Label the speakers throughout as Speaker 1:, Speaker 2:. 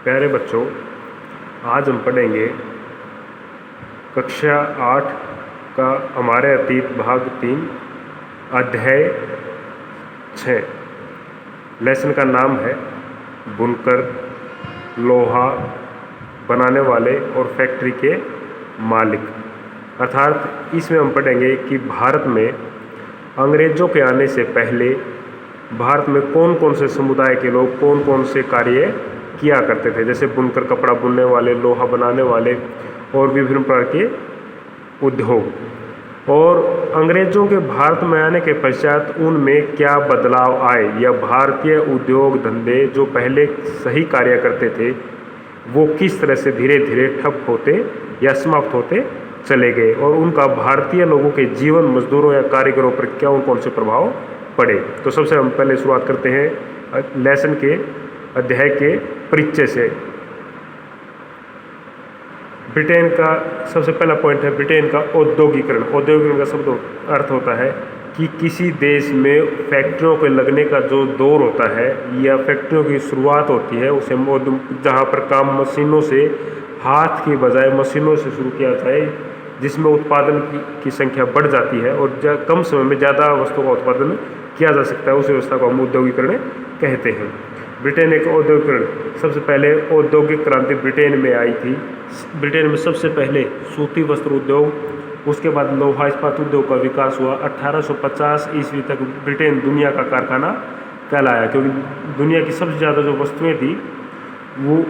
Speaker 1: प्यारे बच्चों, आज हम पढ़ेंगे कक्षा 8 का हमारे अतीत भाग 3 अध्याय 6। लेसन का नाम है बुनकर, लोहा बनाने वाले और फैक्ट्री के मालिक। अर्थात इसमें हम पढ़ेंगे कि भारत में अंग्रेज़ों के आने से पहले भारत में कौन कौन से समुदाय के लोग कौन कौन से कार्य किया करते थे, जैसे बुनकर, कपड़ा बुनने वाले, लोहा बनाने वाले और विभिन्न प्रकार के उद्योग। और अंग्रेज़ों के भारत में आने के पश्चात उनमें क्या बदलाव आए या भारतीय उद्योग धंधे जो पहले सही कार्य करते थे वो किस तरह से धीरे धीरे ठप होते या समाप्त होते चले गए, और उनका भारतीय लोगों के जीवन, मजदूरों या कारीगरों पर क्या कौन से प्रभाव पड़े। तो सबसे हम पहले शुरुआत करते हैं लेसन के अध्याय के परिचय से। ब्रिटेन का सबसे पहला पॉइंट है ब्रिटेन का औद्योगिकरण। औद्योगिकरण का शब्द अर्थ होता है कि किसी देश में फैक्ट्रियों के लगने का जो दौर होता है या फैक्ट्रियों की शुरुआत होती है उसे जहाँ पर काम मशीनों से, हाथ की बजाय मशीनों से शुरू किया जाए, जिसमें उत्पादन की संख्या बढ़ जाती है और कम समय में ज़्यादा वस्तुओं का उत्पादन किया जा सकता है, उस व्यवस्था को हम औद्योगिकरण कहते हैं। ब्रिटेन एक औद्योगिकरण, सबसे पहले औद्योगिक क्रांति ब्रिटेन में आई थी। ब्रिटेन में सबसे पहले सूती वस्त्र उद्योग, उसके बाद लोहा इस्पात उद्योग का विकास हुआ। 1850 ईस्वी तक ब्रिटेन दुनिया का कारखाना कहलाया, क्योंकि दुनिया की सबसे ज़्यादा जो वस्तुएं थी वो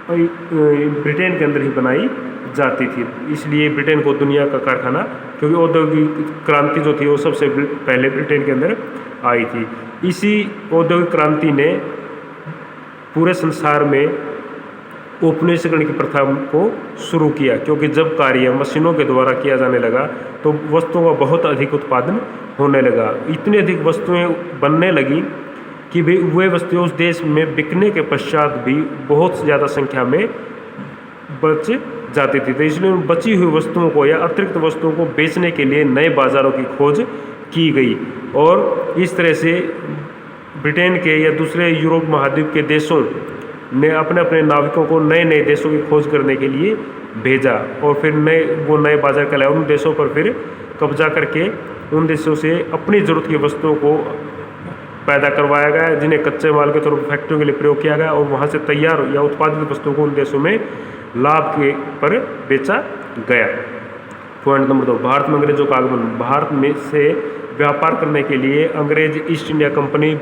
Speaker 1: ब्रिटेन के अंदर ही बनाई जाती थी, इसलिए ब्रिटेन को दुनिया का कारखाना, क्योंकि औद्योगिक क्रांति जो थी वो सबसे पहले ब्रिटेन के अंदर आई थी। इसी औद्योगिक क्रांति ने पूरे संसार में औपनिवेशीकरण की प्रथा को शुरू किया, क्योंकि जब कार्य मशीनों के द्वारा किया जाने लगा तो वस्तुओं का बहुत अधिक उत्पादन होने लगा। इतनी अधिक वस्तुएं बनने लगी कि वे वस्तुएं उस देश में बिकने के पश्चात भी बहुत ज़्यादा संख्या में बच जाती थी। तो इसलिए बची हुई वस्तुओं को या अतिरिक्त वस्तुओं को बेचने के लिए नए बाज़ारों की खोज की गई, और इस तरह से ब्रिटेन के या दूसरे यूरोप महाद्वीप के देशों ने अपने अपने नाविकों को नए नए देशों की खोज करने के लिए भेजा, और फिर वो नए बाजार कहलाए। उन देशों पर फिर कब्जा करके उन देशों से अपनी ज़रूरत की वस्तुओं को पैदा करवाया गया, जिन्हें कच्चे माल के तौर पर फैक्ट्रियों के लिए प्रयोग किया गया, और वहाँ से तैयार या उत्पादित वस्तुओं को उन देशों में लाभ के पर बेचा गया। पॉइंट नंबर 2, भारत में अंग्रेजों का आगमन। भारत में से व्यापार करने के लिए अंग्रेज ईस्ट इंडिया कंपनी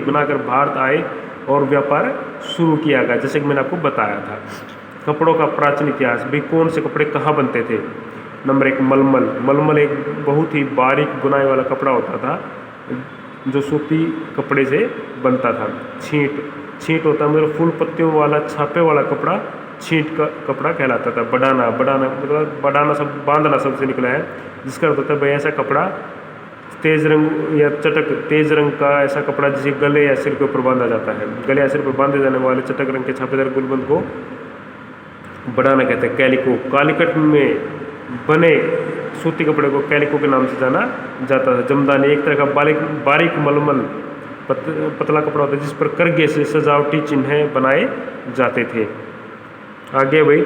Speaker 1: बनाकर भारत आए और व्यापार शुरू किया गया, जैसे कि मैंने आपको बताया था। कपड़ों का प्राचीन इतिहास भी, कौन से कपड़े कहाँ बनते थे। नंबर 1, मलमल। मलमल एक बहुत ही बारीक बुनाई वाला कपड़ा होता था जो सूती कपड़े से बनता था। छींट होता है, मतलब फूल पत्तियों वाला छापे वाला कपड़ा छींट का कपड़ा कहलाता था। बढ़ाना मतलब बढ़ाना सब बांधना शब्द से निकला है, जिसका अर्थ होता है भाई ऐसा कपड़ा तेज रंग या चटक तेज रंग का ऐसा कपड़ा जिसे गले या सिर के ऊपर बांधा जाता है। गले या सिर पर बांधे जाने वाले चटक रंग के छापेदार गुलबंद को बढ़ाना कहते हैं। कैलिको, कालीकट में बने सूती कपड़े को कैलिको के नाम से जाना जाता था। जमदानी एक तरह का बारीक मलमल पतला कपड़ा होता है जिस पर करगे से सजावटी चिन्ह बनाए जाते थे। आगे भाई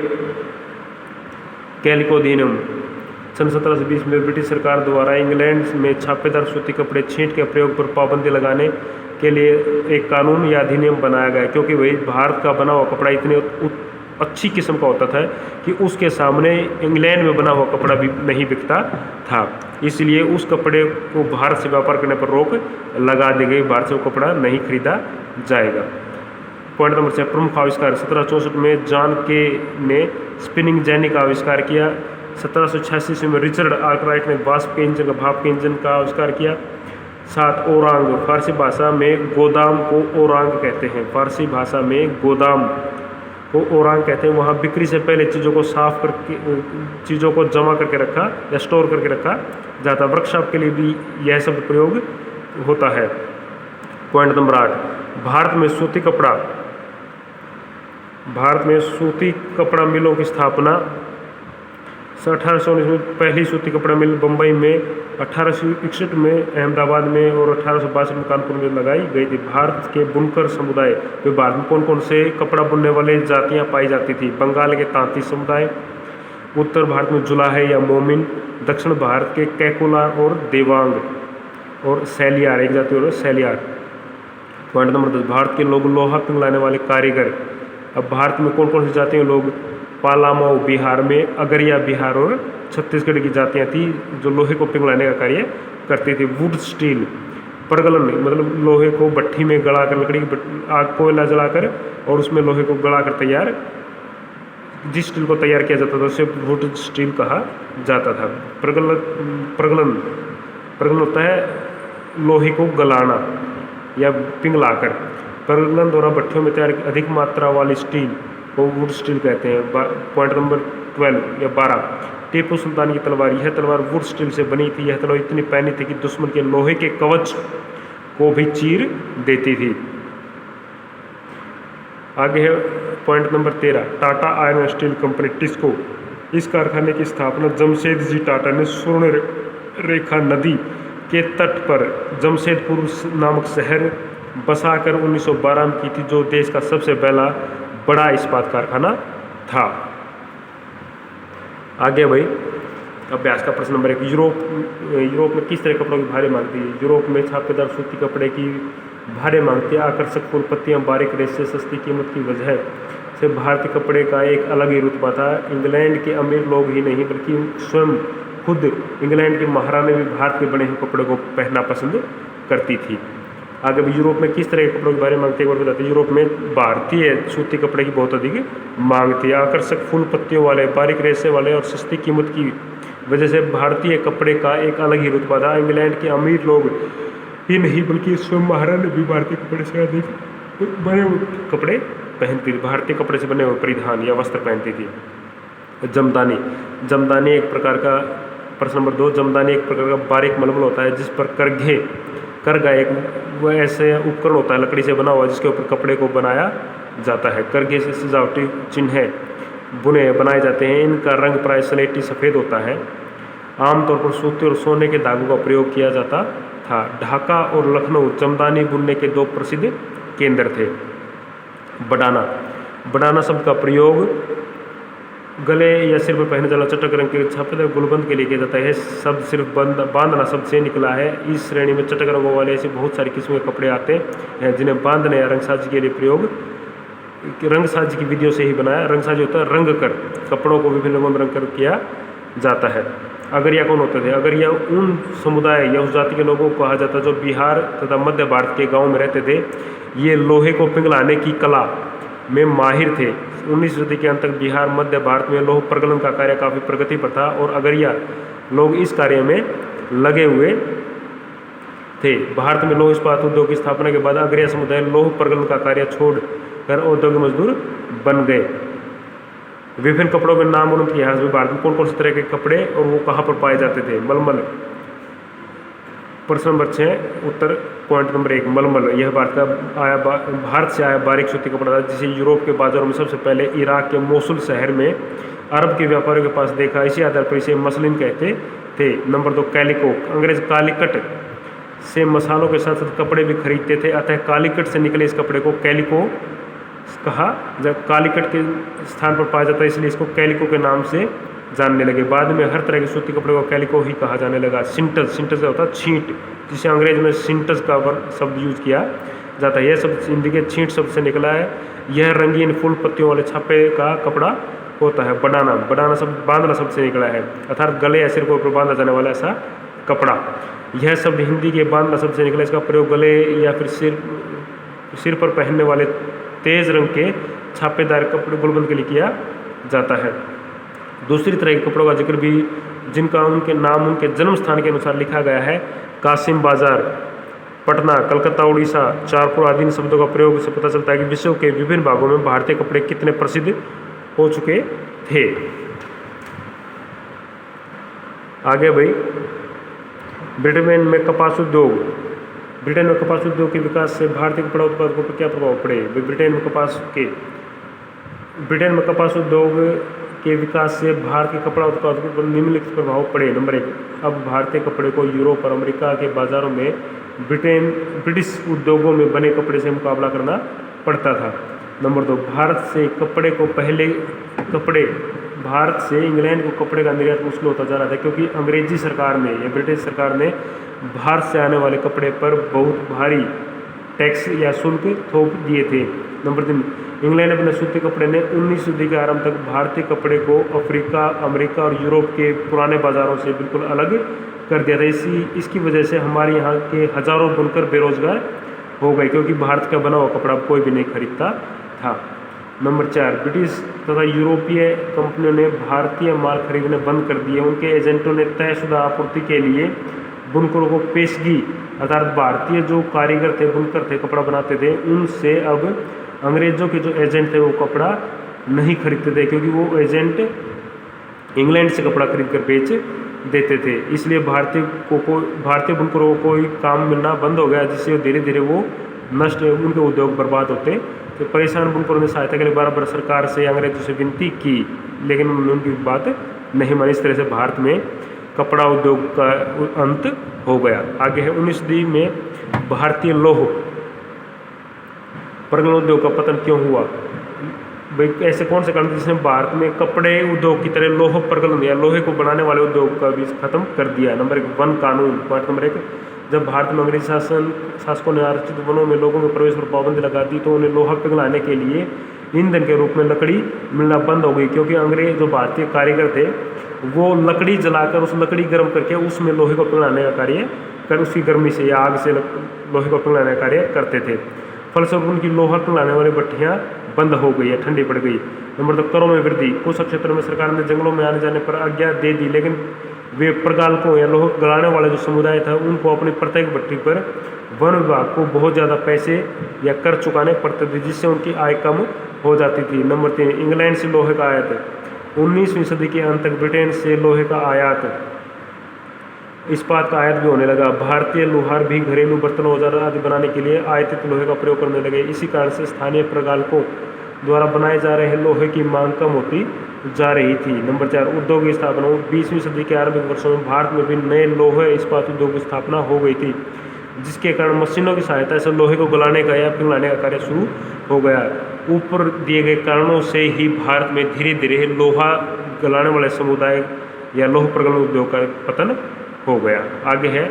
Speaker 1: कैलिकोडिनम, सन 1720 में ब्रिटिश सरकार द्वारा इंग्लैंड में छापेदार सूती कपड़े छींट के प्रयोग पर पाबंदी लगाने के लिए एक कानून या अधिनियम बनाया गया, क्योंकि भाई भारत का बना हुआ कपड़ा इतने अच्छी किस्म का होता था कि उसके सामने इंग्लैंड में बना हुआ कपड़ा भी नहीं बिकता था, इसलिए उस कपड़े को भारत से व्यापार करने पर रोक लगा दी गई। भारत से वो कपड़ा नहीं खरीदा जाएगा। पॉइंट नंबर 6, प्रमुख आविष्कार। 1764 में जॉन के ने स्पिनिंग जेनी का आविष्कार किया। 1786 में रिचर्ड आर्कराइट ने वाष्प के इंजन का, भाप के इंजन का आविष्कार किया। 7, ओरांग। फारसी भाषा में गोदाम को ओरांग कहते हैं। फारसी भाषा में गोदाम को ओरांग कहते हैं। वहाँ बिक्री से पहले चीज़ों को साफ करके, चीज़ों को जमा करके रखा या स्टोर करके रखा जाता। वर्कशॉप के लिए भी यह शब्द प्रयोग होता है। पॉइंट नंबर 8, भारत में सूती कपड़ा मिलों की स्थापना। 1819 में पहली सूती कपड़ा मिल बम्बई में 1861 में अहमदाबाद में और 1862 में कानपुर में लगाई गई थी। भारत के बुनकर समुदाय वे भारत में कौन कौन से कपड़ा बुनने वाले जातियां पाई जाती थी? बंगाल के तांती समुदाय, उत्तर भारत में जुलाहे या मोमिन, दक्षिण भारत के कैकुलार और देवांग और सैलियार, एक जाति और सैलियार। पॉइंट नंबर 10, भारत के लोग लोहा पिघलाने वाले कारीगर। अब भारत में कौन कौन सी जातियाँ लोग? पालामऊ बिहार में, अगरिया बिहार और छत्तीसगढ़ की जातियाँ थी जो लोहे को पिघलाने का कार्य करती थी। वुड स्टील, प्रगलन मतलब लोहे को भट्ठी में गलाकर, लकड़ी की आग कोयला जलाकर और उसमें लोहे को गलाकर तैयार, जिस स्टील को तैयार किया जाता था उसे वुड स्टील कहा जाता था। प्रगलन प्रगलन प्रगलन होता है लोहे को गलाना या पिघलाकर। प्रगलन द्वारा भट्टियों में तैयार अधिक मात्रा वाली स्टील को वुड स्टील कहते हैं। पॉइंट नंबर 12 या 12, टीपू सुल्तान की तलवार, यह तलवार वुड स्टील से बनी थी। यह तलवार इतनी पैनी थी कि दुश्मन के लोहे के कवच को भी चीर देती थी। आगे है point number 13, Tata iron steel company TISCO. इस कारखाने की स्थापना जमशेदजी टाटा ने स्वर्ण रेखा नदी के तट पर जमशेदपुर नामक शहर बसाकर 1912 में की थी, जो देश का सबसे पहला बड़ा इस्पात कारखाना था। आगे भाई अभ्यास का प्रश्न नंबर 1, यूरोप में किस तरह के कपड़ों की भारी मांग थी? यूरोप में छापेदार सूती कपड़े की भारी मांग थी। आकर्षक फूल पत्तियां, बारीक रेशे, सस्ती कीमत की वजह से भारतीय कपड़े का एक अलग ही रुतबा था। इंग्लैंड के अमीर लोग ही नहीं बल्कि स्वयं खुद इंग्लैंड के महारानी भी भारत के बने हुए कपड़े को पहनना पसंद करती थी। आगे भी यूरोप में किस तरह के कपड़ों के बारे में मांगते हैं बताते हैं। यूरोप में भारतीय सूती कपड़े की बहुत अधिक मांग थी। आकर्षक फूल पत्तियों वाले, बारीक रेशे वाले और सस्ती कीमत की वजह से भारतीय कपड़े का एक अलग ही रुतबा था। इंग्लैंड के अमीर लोग ही नहीं बल्कि स्वयं महारानी भी भारतीय कपड़े से अधिक बने हुए कपड़े पहनती थी, भारतीय कपड़े से बने हुए परिधान या वस्त्र पहनती थी। जमदानी, जमदानी एक प्रकार का, प्रश्न नंबर 2, जमदानी एक प्रकार का बारीक मलमल होता है जिस पर करघा एक वह ऐसे उपकरण होता है लकड़ी से बना हुआ जिसके ऊपर कपड़े को बनाया जाता है। करघे से सजावटी चिन्ह बुने बनाए जाते हैं। इनका रंग प्राय स्लेटी सफ़ेद होता है। आमतौर पर सूती और सोने के धागों का प्रयोग किया जाता था। ढाका और लखनऊ जमदानी बुनने के 2 प्रसिद्ध केंद्र थे। बडाना, बडाना शब्द का प्रयोग गले या सिर पर पहने जाने चटक रंग के छापेदार गुलबंद के लिए किया जाता है। यह शब्द सिर्फ बांधना शब्द से निकला है। इस श्रेणी में चटक रंगों वाले ऐसे बहुत सारी किस्म के कपड़े आते हैं जिन्हें बांधने या रंगसाजी के लिए प्रयोग रंगसाजी की विधियों से ही बनाया। रंगसाजी होता है रंग कर, कपड़ों को विभिन्न रंगों में रंग कर किया जाता है। अगरिया कौन होते थे? अगरिया उन समुदाय या उस जाति के लोगों को कहा जाता है जो बिहार तथा मध्य भारत के गाँव में रहते थे। ये लोहे को पिघलाने की कला में माहिर थे। 19वीं सदी के अंत तक बिहार मध्य भारत में लोह प्रगलन का कार्य काफ़ी प्रगति पर था और अगरिया लोग इस कार्य में लगे हुए थे। भारत में लोह इस्पात उद्योग की स्थापना के बाद अगरिया समुदाय लोह प्रगलन का कार्य छोड़कर औद्योगिक मजदूर बन गए। विभिन्न कपड़ों के नाम और उनके इतिहास में भारत में कौन कौन से तरह के कपड़े और वो कहाँ पर पाए जाते थे? मलमल। प्रश्न नंबर 6, उत्तर पॉइंट नंबर 1, मलमल यह भारत से आया बारीक सूती कपड़ा था जिसे यूरोप के बाजारों में सबसे पहले इराक के मोसुल शहर में अरब के व्यापारियों के पास देखा। इसी आधार पर इसे मसलिन कहते थे। नंबर 2, कैलिको, अंग्रेज कालीकट से मसालों के साथ साथ कपड़े भी खरीदते थे, अतः कालीकट से निकले इस कपड़े को कैलिको कहा। जब कालीकट के स्थान पर पाया जाता है इसलिए इसको कैलिको के नाम से जानने लगे। बाद में हर तरह के सूती कपड़े को कैलिको ही कहा जाने लगा। सिंटस, सिंटस का होता है छींट, जिसे अंग्रेज में सिंटस का शब्द यूज किया जाता है। यह शब्द हिंदी के छींट शब्द से निकला है। यह रंगीन फूल पत्तियों वाले छापे का कपड़ा होता है। बडाना, बडाना शब्द बांधना शब्द से निकला है, अर्थात गले या सिर को ऊपर बांधा जाने वाला ऐसा कपड़ा। यह शब्द हिंदी के बांधना शब्द से निकला। इसका प्रयोग गले या फिर सिर पर पहनने वाले तेज रंग के छापेदार कपड़े गुलबंद के लिए किया जाता है। दूसरी तरह के कपड़ों का जिक्र भी जिनका उनके नाम उनके जन्म स्थान के अनुसार लिखा गया है। कासिम बाजार, पटना, कलकत्ता, उड़ीसा, चारपुर आदि शब्दों का प्रयोग से पता चलता है कि विश्व के विभिन्न भागों में भारतीय कपड़े कितने प्रसिद्ध हो चुके थे। आगे भाई ब्रिटेन में कपास उद्योग, ब्रिटेन में कपास उद्योग के विकास से भारतीय कपड़ा उत्पादकों पर क्या प्रभाव पड़े? ब्रिटेन में कपास उद्योग के विकास से भारत के कपड़ा उत्पादकों पर निम्नलिखित प्रभाव पड़े। नंबर 1, अब भारतीय कपड़े को यूरोप और अमेरिका के बाज़ारों में ब्रिटिश उद्योगों में बने कपड़े से मुकाबला करना पड़ता था। नंबर 2, भारत से इंग्लैंड को कपड़े का निर्यात मुश्किल होता जा रहा था, क्योंकि अंग्रेजी सरकार ने या ब्रिटिश सरकार ने भारत से आने वाले कपड़े पर बहुत भारी टैक्स या शुल्क थोप दिए थे। नंबर 3, इंग्लैंड अपने सूती कपड़े ने 19वीं सदी के आरंभ तक भारतीय कपड़े को अफ्रीका, अमेरिका और यूरोप के पुराने बाज़ारों से बिल्कुल अलग कर दिया था। इसकी वजह से हमारे यहाँ के हज़ारों बुनकर बेरोजगार हो गए, क्योंकि भारत का बना हुआ कपड़ा कोई भी नहीं खरीदता था। नंबर 4, ब्रिटिश तथा यूरोपीय कंपनियों ने भारतीय माल खरीदने बंद कर दिए। उनके एजेंटों ने तयशुदा आपूर्ति के लिए बुनकरों को पेशगी, अर्थात भारतीय जो कारीगर थे, बुनकर थे, कपड़ा बनाते थे, उनसे अब अंग्रेज़ों के जो एजेंट थे वो कपड़ा नहीं खरीदते थे, क्योंकि वो एजेंट इंग्लैंड से कपड़ा खरीद कर बेच देते थे। इसलिए भारतीय बुनकरों को कोई काम मिलना बंद हो गया, जिससे धीरे धीरे वो नष्ट, उनके उद्योग बर्बाद होते। तो परेशान बुनकरों ने सहायता के लिए बार बार सरकार से, अंग्रेजों से विनती की, लेकिन उन्होंने उनकी बात नहीं मानी। इस तरह से भारत में कपड़ा उद्योग का अंत हो गया। आगे है 19वीं सदी में भारतीय लौह प्रगलन उद्योग का पतन क्यों हुआ। भाई ऐसे कौन से कारण जिसने भारत में कपड़े उद्योग की तरह लौह प्रगलन या लोहे को बनाने वाले उद्योग का भी खत्म कर दिया। नंबर 1, वन कानून। पॉइंट नंबर 1, जब भारत में अंग्रेजी शासकों ने आरक्षित वनों में लोगों के प्रवेश पर पाबंदी लगा दी, तो उन्हें लोहा पिघलाने के लिए ईंधन के रूप में लकड़ी मिलना बंद हो गई, क्योंकि अंग्रेज जो भारतीय कारीगर थे वो लकड़ी जलाकर, उस लकड़ी गर्म करके उसमें लोहे को पिघलाने का कार्य कर, उसकी गर्मी से या आग से लोहे को पिघलाने का कार्य करते थे। फलस्वरूप उनकी लोहा पिघलाने वाली भट्टियाँ बंद हो गई या ठंडी पड़ गई। नंबर 2, करों में वृद्धि। कुछ क्षेत्रों में सरकार ने जंगलों में आने जाने पर आज्ञा दे दी, लेकिन वे प्रगालकों या लोहा गलाने वाला जो समुदाय था उनको अपनी प्रत्येक भट्टी पर वन विभाग को बहुत ज़्यादा पैसे या कर चुकाने पड़ते थे, जिससे उनकी आय कम हो जाती थी। नंबर 3, इंग्लैंड से लोहे का आयात। 19वीं सदी के अंत तक ब्रिटेन से लोहे का आयात, इस्पात का आयात भी होने लगा। भारतीय लोहार भी घरेलू बर्तन, औजार आदि बनाने के लिए आयातित लोहे का प्रयोग करने लगे। इसी कारण से स्थानीय प्रगालकों द्वारा बनाए जा रहे लोहे की मांग कम होती जा रही थी। नंबर 4, उद्योग की स्थापना। 20वीं सदी के आरंभिक वर्षों में भारत में भी नए लोहे इस्पात उद्योग की स्थापना हो गई थी, जिसके कारण मशीनों की सहायता से लोहे को गलाने का या पिघलाने का कार्य शुरू हो गया। ऊपर दिए गए कारणों से ही भारत में धीरे धीरे लोहा गलाने वाले समुदाय या लोह प्रगलन उद्योग का पतन हो गया। आगे है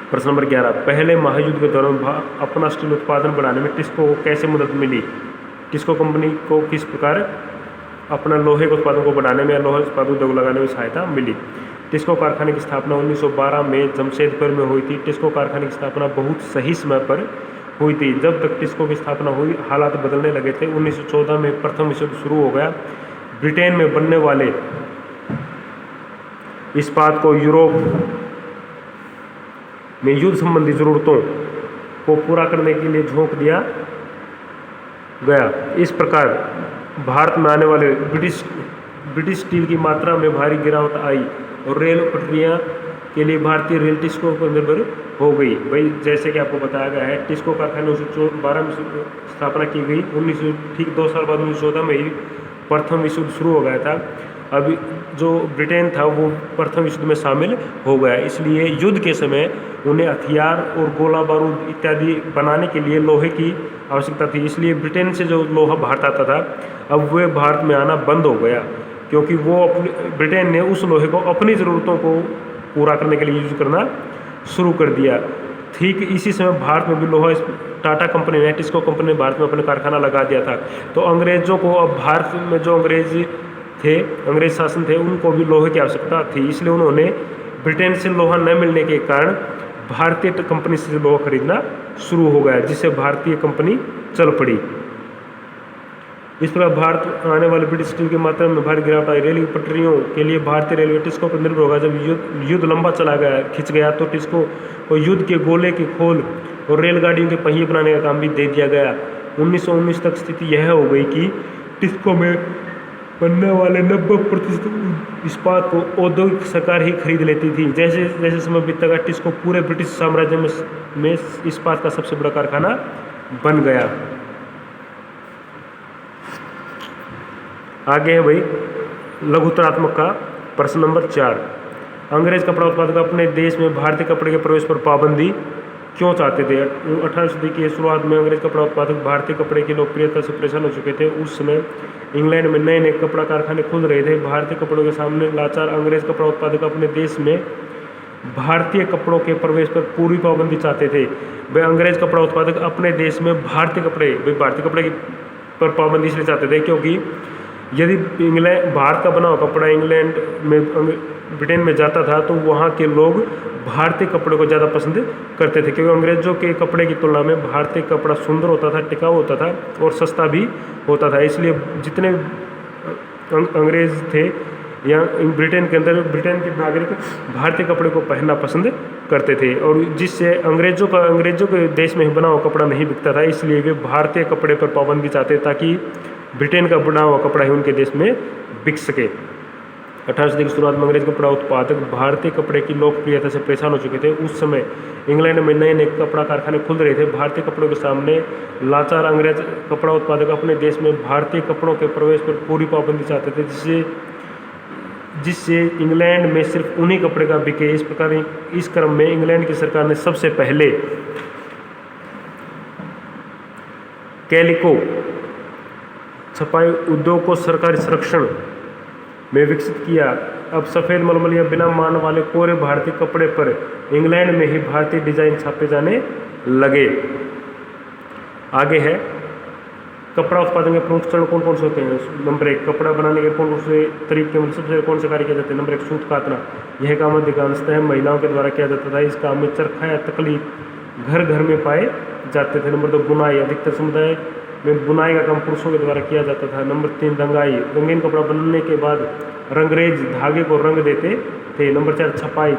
Speaker 1: प्रश्न नंबर 11, पहले महायुद्ध के दौरान अपना स्टील उत्पादन बढ़ाने में टिस्को को कैसे मदद मिली। टिस्को कंपनी को किस प्रकार अपना लोहे के उत्पादन को बढ़ाने में या लोहा इस्पात उद्योग लगाने में सहायता मिली। टिस्को कारखाने की स्थापना 1912 में जमशेदपुर में हुई थी। टिस्को कारखाने की स्थापना बहुत सही समय पर हुई थी। जब तक टिस्को की स्थापना हुई हालात बदलने लगे थे। 1914 में प्रथम विश्व युद्ध शुरू हो गया। ब्रिटेन में बनने वाले इस्पात को यूरोप में युद्ध संबंधी ज़रूरतों को पूरा करने के लिए झोंक दिया गया। इस प्रकार भारत में आने वाले ब्रिटिश स्टील की मात्रा में भारी गिरावट आई और रेल पटरियाँ के लिए भारतीय रेल टिस्को पर निर्भर हो गई। भाई जैसे कि आपको बताया गया है, टिस्को कारखाने 1912 में स्थापना की गई। 2 साल बाद 1914 में ही प्रथम विश्व युद्ध शुरू हो गया था। अभी जो ब्रिटेन था वो प्रथम विश्व युद्ध में शामिल हो गया, इसलिए युद्ध के समय उन्हें हथियार और गोला बारूद इत्यादि बनाने के लिए लोहे की आवश्यकता थी। इसलिए ब्रिटेन से जो लोहा भारत आता था अब वह भारत में आना बंद हो गया, क्योंकि वो ब्रिटेन ने उस लोहे को अपनी ज़रूरतों को पूरा करने के लिए यूज करना शुरू कर दिया। ठीक इसी समय भारत में भी लोहा टाटा कंपनी ने, टिस्को कंपनी ने भारत में अपना कारखाना लगा दिया था। तो अंग्रेज़ों को अब भारत में जो अंग्रेज शासन थे उनको भी लोहे की आवश्यकता थी, इसलिए उन्होंने ब्रिटेन से लोहा न मिलने के कारण भारतीय कंपनी से लोहा खरीदना शुरू हो गया, जिससे भारतीय कंपनी चल पड़ी। इस प्रकार भारत आने वाले ब्रिटिश स्टील की मात्रा में भारी गिरावट आई। रेल की पटरियों के लिए भारतीय रेलवे टिस्को पर निर्भर होगा। जब युद्ध लंबा खिंच गया तो टिस्को को युद्ध के गोले के खोल और रेलगाड़ियों के पहिए बनाने का काम भी दे दिया गया। 1919 तक स्थिति यह हो गई कि टिस्को में बनने वाले 90% इस्पात को औद्योगिक सरकार ही खरीद लेती थी। जैसे जैसे समय बीतता गया टिस्को पूरे ब्रिटिश साम्राज्य में इस्पात का सबसे बड़ा कारखाना बन गया। आगे है भाई लघुतरात्मक का प्रश्न नंबर 4। अंग्रेज कपड़ा उत्पादक अपने देश में भारतीय कपड़े के प्रवेश पर पाबंदी क्यों चाहते थे? 18वीं सदी की शुरुआत में अंग्रेज कपड़ा उत्पादक भारतीय कपड़े की लोकप्रियता से परेशान हो चुके थे। उस समय इंग्लैंड में नए नए कपड़ा कारखाने खुल रहे थे। भारतीय कपड़ों के सामने लाचार अंग्रेज कपड़ा उत्पादक अपने देश में भारतीय कपड़ों के प्रवेश पर पूरी पाबंदी चाहते थे। वे अंग्रेज कपड़ा उत्पादक अपने देश में भारतीय कपड़े पर पाबंदी इसलिए चाहते थे क्योंकि यदि इंग्लैंड भारत का बना हुआ कपड़ा इंग्लैंड में ब्रिटेन में जाता था तो वहाँ के लोग भारतीय कपड़े को ज़्यादा पसंद करते थे, क्योंकि अंग्रेज़ों के कपड़े की तुलना में भारतीय कपड़ा सुंदर होता था, टिकाऊ होता था और सस्ता भी होता था। इसलिए जितने अंग्रेज़ थे या ब्रिटेन के अंदर, ब्रिटेन के नागरिक भारतीय कपड़े को पहनना पसंद करते थे, और जिससे अंग्रेज़ों के देश में बना हुआ कपड़ा नहीं बिकता था। इसलिए वे भारतीय कपड़े पर पाबंदी चाहते ताकि ब्रिटेन का बना हुआ कपड़ा ही उनके देश में बिक सके। 18वीं सदी की शुरुआत में अंग्रेज कपड़ा उत्पादक भारतीय कपड़े की लोकप्रियता से परेशान हो चुके थे। उस समय इंग्लैंड में नए नए कपड़ा कारखाने खुल रहे थे। भारतीय कपड़ों के सामने लाचार अंग्रेज कपड़ा उत्पादक अपने देश में भारतीय कपड़ों के प्रवेश पर पूरी पाबंदी चाहते थे, जिससे इंग्लैंड में सिर्फ उन्हीं कपड़े का बिके। इस प्रकार इस क्रम में इंग्लैंड की सरकार ने सबसे पहले कैलिको छपाई उद्योग को सरकारी संरक्षण में विकसित किया। अब सफ़ेद मलमल या बिना मान वाले कोरे भारतीय कपड़े पर इंग्लैंड में ही भारतीय डिजाइन छापे जाने लगे। आगे है कपड़ा उत्पादन के प्रमुख चरण कौन कौन से होते हैं? नंबर 1, कपड़ा बनाने के कौन कौन से तरीके में सबसे कौन से कार्य किए जाते हैं? नंबर 1, सूत काटना। यह काम अधिकांशतः महिलाओं के द्वारा किया जाता था। इस काम में चरखा या तकली घर घर में पाए जाते थे। नंबर 2, बुनाई। अधिकतर समुदाय में बुनाई का काम पुरुषों के द्वारा किया जाता था। नंबर 3, रंगाई। रंगीन कपड़ा बनने के बाद रंगरेज धागे को रंग देते थे। नंबर 4,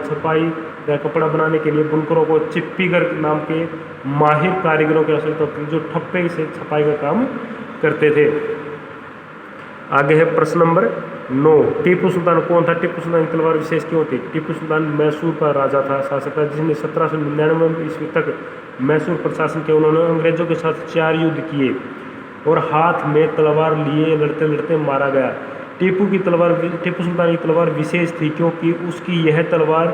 Speaker 1: छपाई या कपड़ा बनाने के लिए बुनकरों को चिप्पीगर नाम के माहिर कारीगरों की आवश्यकता होती थी, जो ठप्पे से छपाई का काम करते थे। आगे है प्रश्न नंबर 9, टीपू सुल्तान कौन था? टीपू सुल्तान की तलवार विशेष क्यों थी? टीपू सुल्तान मैसूर का राजा था, शासक था, जिसने 1799 ईस्वी तक मैसूर प्रशासन किया। उन्होंने अंग्रेजों के साथ 4 युद्ध किए और हाथ में तलवार लिए लड़ते लड़ते मारा गया। टीपू सुल्तान की तलवार विशेष थी क्योंकि उसकी यह तलवार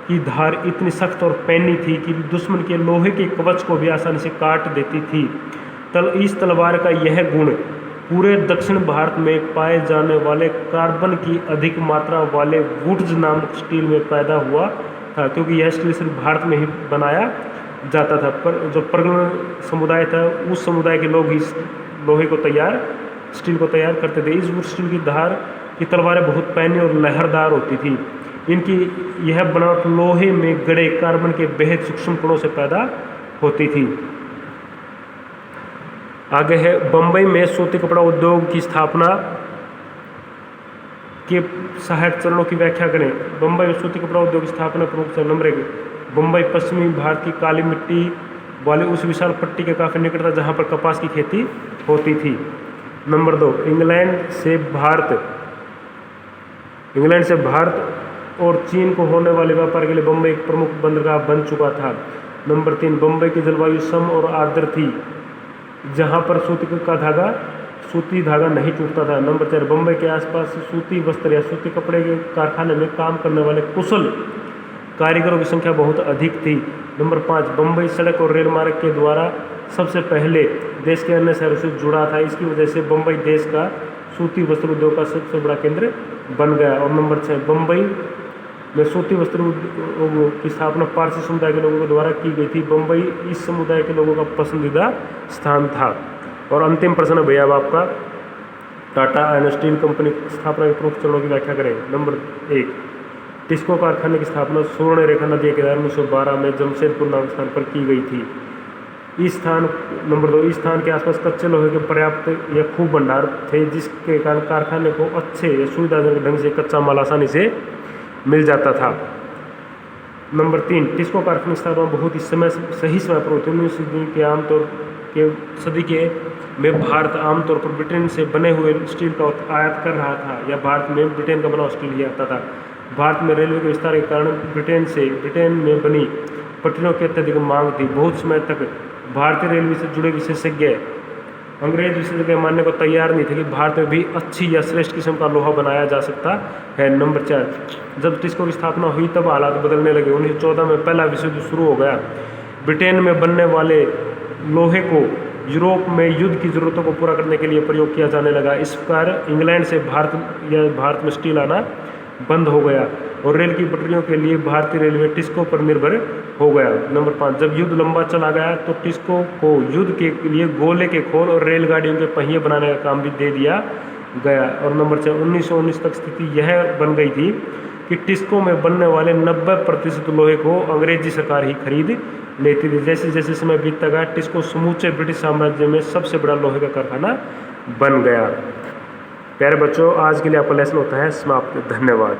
Speaker 1: की धार इतनी सख्त और पैनी थी कि दुश्मन के लोहे के कवच को भी आसानी से काट देती थी। इस तलवार का यह गुण पूरे दक्षिण भारत में पाए जाने वाले कार्बन की अधिक मात्रा वाले वुड्स नामक स्टील में पैदा हुआ था, क्योंकि यह स्टील सिर्फ भारत में ही बनाया जाता था। पर जो परगण समुदाय था, उस समुदाय के लोग इस लोहे को स्टील को तैयार करते थे। इस वुड स्टील की धार की तलवारें बहुत पैनी और लहरदार होती थी। इनकी यह बनावट लोहे में गड़े कार्बन के बेहद सूक्ष्म कणों से पैदा होती थी। आगे है बम्बई में सूती कपड़ा उद्योग की स्थापना के सहायक चरणों की व्याख्या करें। बम्बई में सूती कपड़ा उद्योग की स्थापना प्रमुख चरण। नंबर 1, बम्बई पश्चिमी भारत की काली मिट्टी वाले उस विशाल पट्टी के काफ़ी निकट था जहाँ पर कपास की खेती होती थी। नंबर 2, इंग्लैंड से भारत और चीन को होने वाले व्यापार के लिए बम्बई एक प्रमुख बंदरगाह बन चुका था। नंबर 3, बम्बई की जलवायु सम और आर्द्र थी, जहाँ पर सूती धागा नहीं टूटता था। नंबर 4, बम्बई के आसपास सूती वस्त्र या सूती कपड़े के कारखाने में काम करने वाले कुशल कारीगरों की संख्या बहुत अधिक थी। नंबर 5, बम्बई सड़क और रेल मार्ग के द्वारा सबसे पहले देश के अन्य शहरों से जुड़ा था। इसकी वजह से बम्बई देश का सूती वस्त्र उद्योग का सबसे बड़ा केंद्र बन गया। और नंबर 6, बम्बई में सूती वस्त्र उद्योग की स्थापना पारसी समुदाय के लोगों के द्वारा की गई थी। बम्बई इस समुदाय के लोगों का पसंदीदा स्थान था। और अंतिम प्रश्न भैया अब आपका, टाटा आयर्न स्टील कंपनी की स्थापना के प्रमुख चरणों की व्याख्या करें। नंबर 1, टिस्को कारखाने की स्थापना सुवर्ण रेखा नदी के किनारे 1912 में जमशेदपुर नामक स्थान पर की गई थी। नंबर 2, इस स्थान के आसपास कच्चे लोहे के पर्याप्त या खूब भंडार थे, जिसके कारण कारखाने को अच्छे या सुविधाजनक ढंग से कच्चा माल आसानी से मिल जाता था। नंबर 3, टिस्को कारखाने की स्थापना बहुत ही सही समय पर होती है। 19वीं सदी के में भारत आमतौर पर ब्रिटेन से बने हुए स्टील का आयात कर रहा था, या भारत में ब्रिटेन का बना हुआ स्टील ही आता था। भारत में रेलवे के विस्तार के कारण ब्रिटेन में बनी पटरियों की अत्यधिक मांग थी। बहुत समय तक भारतीय रेलवे से जुड़े विशेषज्ञ अंग्रेज विशेषज्ञ मानने को तैयार नहीं थे कि भारत में भी अच्छी या श्रेष्ठ किस्म का लोहा बनाया जा सकता है। नंबर 4, जब टिस्को की स्थापना हुई तब हालात बदलने लगे। 1914 में पहला विश्व युद्ध शुरू हो गया। ब्रिटेन में बनने वाले लोहे को यूरोप में युद्ध की ज़रूरतों को पूरा करने के लिए प्रयोग किया जाने लगा। इस प्रकार इंग्लैंड से भारत में स्टील आना बंद हो गया और रेल की पटरियों के लिए भारतीय रेलवे टिस्को पर निर्भर हो गया। नंबर 5, जब युद्ध लंबा चला गया तो टिस्को को युद्ध के लिए गोले के खोल और रेलगाड़ियों के पहिए बनाने का काम भी दे दिया गया। और नंबर 6, 1919 तक स्थिति यह बन गई थी कि टिस्को में बनने वाले 90% लोहे को अंग्रेजी सरकार ही खरीद लेती थी। जैसे जैसे समय बीतता गया टिस्को समूचे ब्रिटिश साम्राज्य में सबसे बड़ा लोहे का कारखाना बन गया। प्यारे बच्चों, आज के लिए आपका लेसन होता है समाप्त। धन्यवाद।